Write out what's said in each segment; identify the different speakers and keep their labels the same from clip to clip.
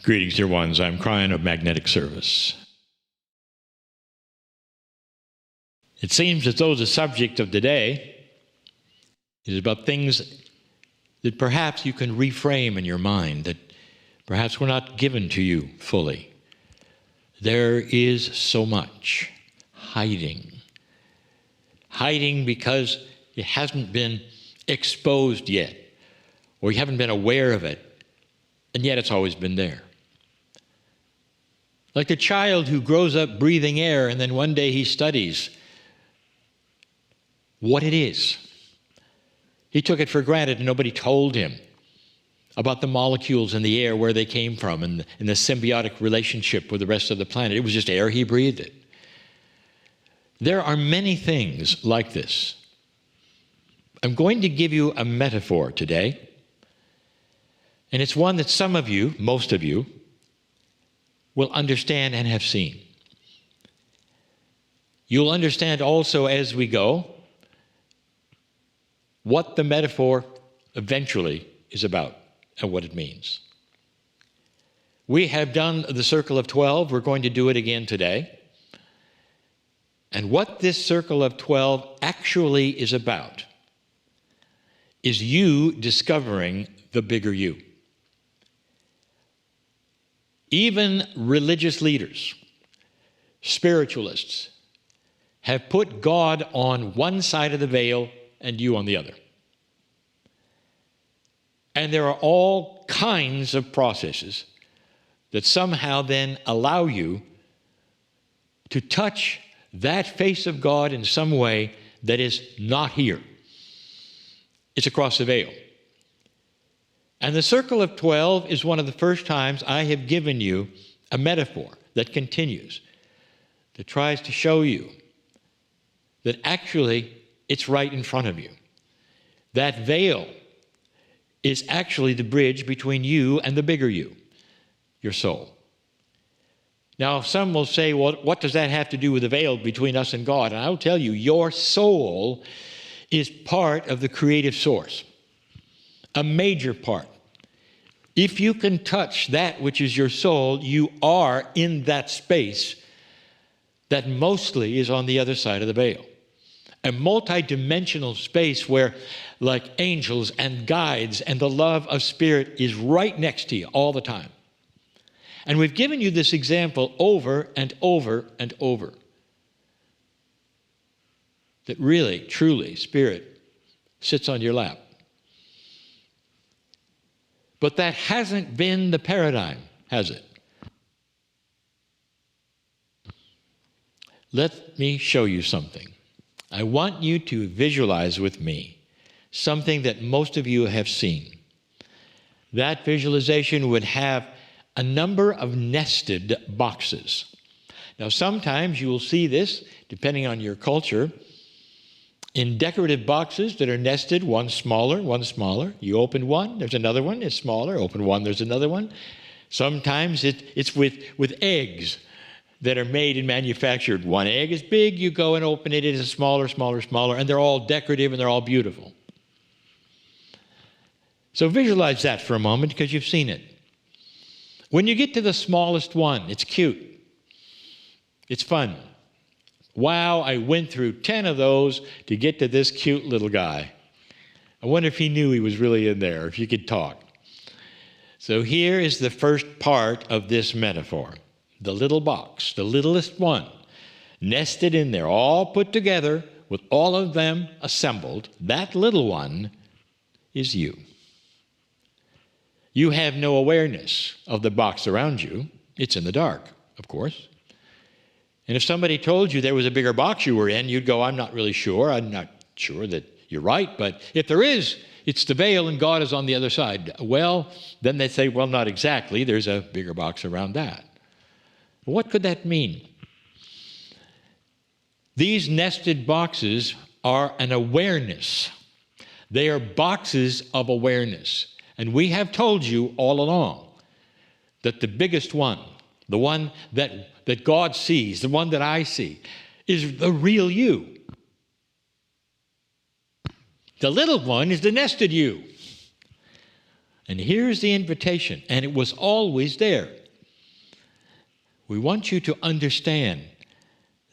Speaker 1: Greetings, dear ones. I'm Kryon of Magnetic Service. It seems as though the subject of today is about things that perhaps you can reframe in your mind, that perhaps were not given to you fully. There is so much hiding. Hiding because it hasn't been exposed yet, or you haven't been aware of it, and yet it's always been there. Like the child who grows up breathing air and then one day he studies what it is. He took it for granted and nobody told him about the molecules in the air, where they came from, and the symbiotic relationship with the rest of the planet. It was just air, he breathed it. There are many things like this. I'm going to give you a metaphor today, and it's one that some of you, most of you, will understand and have seen. You'll understand also as we go what the metaphor eventually is about and what it means. We have done the circle of 12. We're going to do it again today. And what this circle of 12 actually is about is you discovering the bigger you. Even religious leaders, spiritualists, have put God on one side of the veil and you on the other. And there are all kinds of processes that somehow then allow you to touch that face of God in some way that is not here. It's across the veil. And the circle of 12 is one of the first times I have given you a metaphor that continues, that tries to show you that actually it's right in front of you. That veil is actually the bridge between you and the bigger you, your soul. Now, some will say, well, what does that have to do with the veil between us and God? And I'll tell you, your soul is part of the creative source, a major part. If you can touch that which is your soul, you are in that space that mostly is on the other side of the veil. A multi-dimensional space where, like angels and guides and the love of Spirit is right next to you all the time. And we've given you this example over and over and over. That really, truly, Spirit sits on your lap. But that hasn't been the paradigm, has it? Let me show you something. I want you to visualize with me something that most of you have seen. That visualization would have a number of nested boxes. Now, sometimes you will see this, depending on your culture, in decorative boxes that are nested, one smaller, one smaller. You open one, there's another one, it's smaller. Open one, there's another one. Sometimes it's with eggs that are made and manufactured. One egg is big, you go and open it, it is smaller, smaller, smaller, and they're all decorative and they're all beautiful. So visualize that for a moment because you've seen it. When you get to the smallest one, it's cute. It's fun. Wow, I went through 10 of those to get to this cute little guy. I wonder if he knew he was really in there, if you could talk. So here is the first part of this metaphor. The little box, the littlest one, nested in there, all put together with all of them assembled. That little one is you. You have no awareness of the box around you. It's in the dark, of course. And if somebody told you there was a bigger box you were in, you'd go, I'm not really sure. I'm not sure that you're right. But if there is, it's the veil and God is on the other side. Well, then they say, well, not exactly. There's a bigger box around that. What could that mean? These nested boxes are an awareness. They are boxes of awareness. And we have told you all along that the biggest one, the one that God sees, the one that I see, is the real you. The little one is the nested you. And here's the invitation, and it was always there. We want you to understand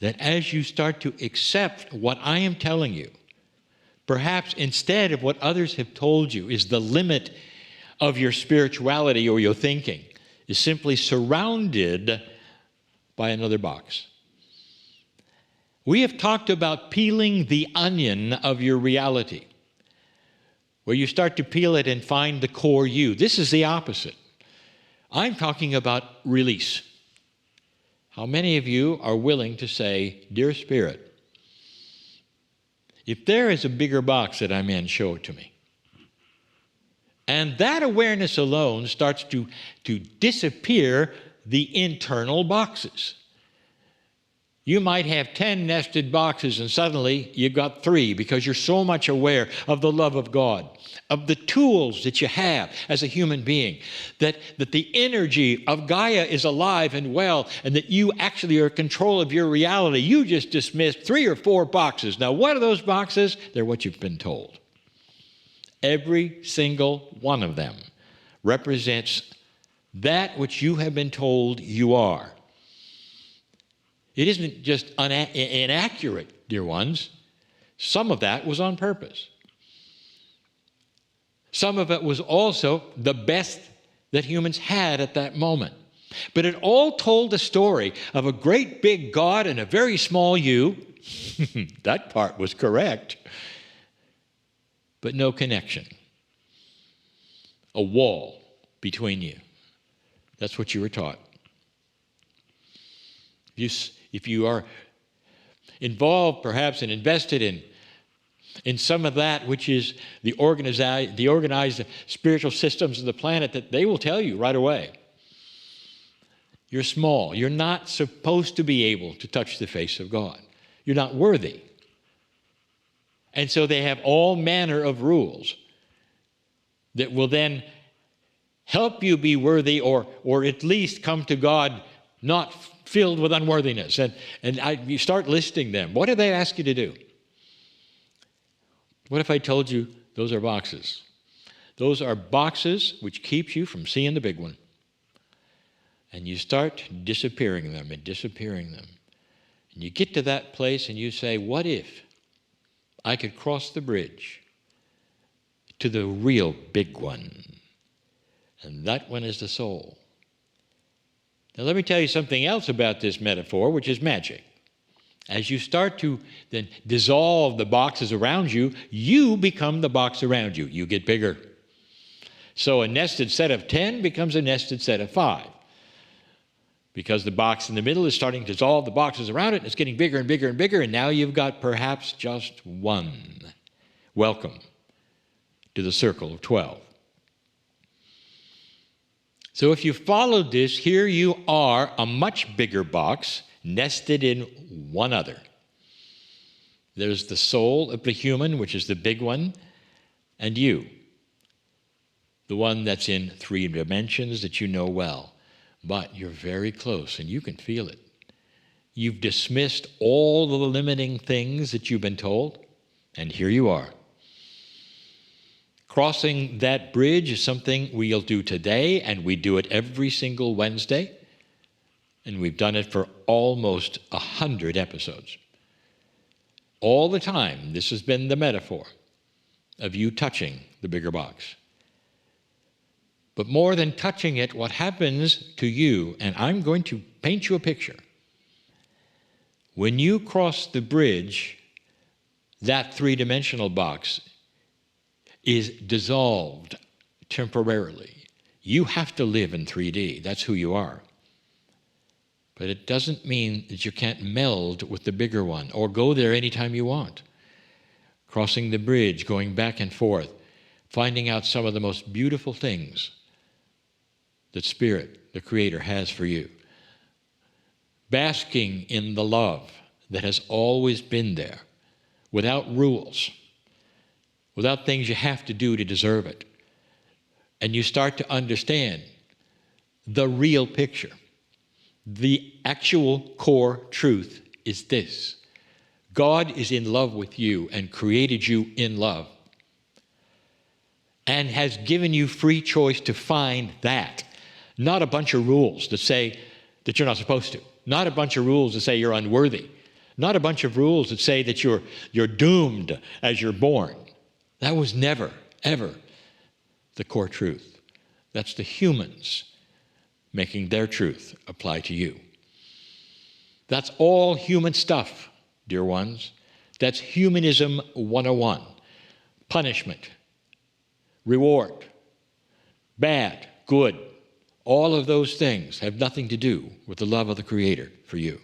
Speaker 1: that as you start to accept what I am telling you, perhaps instead of what others have told you is the limit of your spirituality or your thinking, is simply surrounded by another box. We have talked about peeling the onion of your reality, where you start to peel it and find the core you. This is the opposite. I'm talking about release. How many of you are willing to say, "Dear Spirit, if there is a bigger box that I'm in, show it to me"? And that awareness alone starts to disappear the internal boxes. You might have 10 nested boxes and suddenly you've got 3 because you're so much aware of the love of God, of the tools that you have as a human being, that the energy of Gaia is alive and well, and that you actually are in control of your reality. You just dismissed 3 or 4 boxes. Now, what are those boxes? They're what you've been told. Every single one of them represents that which you have been told you are. It isn't just inaccurate, dear ones. Some of that was on purpose. Some of it was also the best that humans had at that moment. But it all told the story of a great big God and a very small you. That part was correct. But no connection. A wall between you. That's what you were taught. If you are involved, perhaps, and invested in some of that which is the organized spiritual systems of the planet, that they will tell you right away, you're small. You're not supposed to be able to touch the face of God. You're not worthy. And so they have all manner of rules that will then help you be worthy, or at least come to God not filled with unworthiness. You start listing them. What do they ask you to do? What if I told you those are boxes? Those are boxes which keeps you from seeing the big one. And you start disappearing them and disappearing them. And you get to that place and you say, what if I could cross the bridge to the real big one? And that one is the soul. Now let me tell you something else about this metaphor, which is magic. As you start to then dissolve the boxes around you, you become the box around you. You get bigger. So a nested set of 10 becomes a nested set of 5. Because the box in the middle is starting to dissolve the boxes around it, and it's getting bigger and bigger and bigger, and now you've got perhaps just 1. Welcome to the circle of 12. So if you followed this, here you are, a much bigger box, nested in one other. There's the soul of the human, which is the big one, and you, the one that's in 3 dimensions that you know well. But you're very close, and you can feel it. You've dismissed all the limiting things that you've been told, and here you are. Crossing that bridge is something we'll do today, and we do it every single Wednesday. And we've done it for almost 100 episodes. All the time, this has been the metaphor of you touching the bigger box. But more than touching it, what happens to you, and I'm going to paint you a picture. When you cross the bridge, that 3-dimensional box is dissolved temporarily. You have to live in 3D. That's who you are. But it doesn't mean that you can't meld with the bigger one or go there anytime you want. Crossing the bridge, going back and forth, finding out some of the most beautiful things that Spirit, the Creator, has for you. Basking in the love that has always been there, without rules, without things you have to do to deserve it. And you start to understand the real picture. The actual core truth is this: God is in love with you and created you in love. and has given you free choice to find that. Not a bunch of rules that say that you're not supposed to. Not a bunch of rules that say you're unworthy. Not a bunch of rules that say that you're doomed as you're born. That was never, ever the core truth. That's the humans making their truth apply to you. That's all human stuff, dear ones. That's humanism 101. Punishment, reward, bad, good. All of those things have nothing to do with the love of the Creator for you.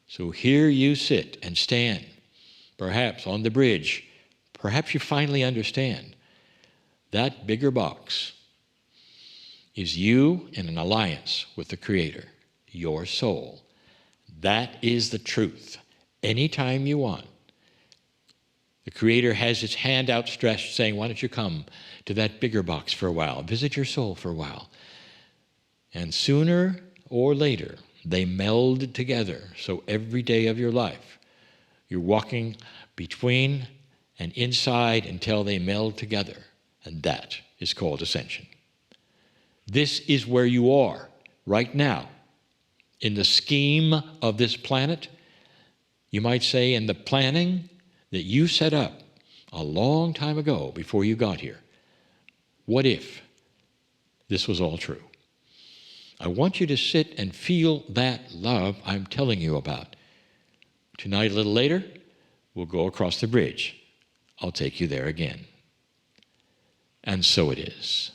Speaker 1: So here you sit and stand, perhaps on the bridge. Perhaps you finally understand that bigger box is you in an alliance with the Creator, your soul. That is the truth. Anytime you want, the Creator has His hand outstretched saying, why don't you come to that bigger box for a while, visit your soul for a while. And sooner or later, they meld together. So every day of your life, you're walking between and inside until they meld together. And that is called ascension. This is where you are right now. In the scheme of this planet, you might say in the planning that you set up a long time ago before you got here. What if this was all true? I want you to sit and feel that love I'm telling you about. Tonight, a little later, we'll go across the bridge. I'll take you there again. And so it is.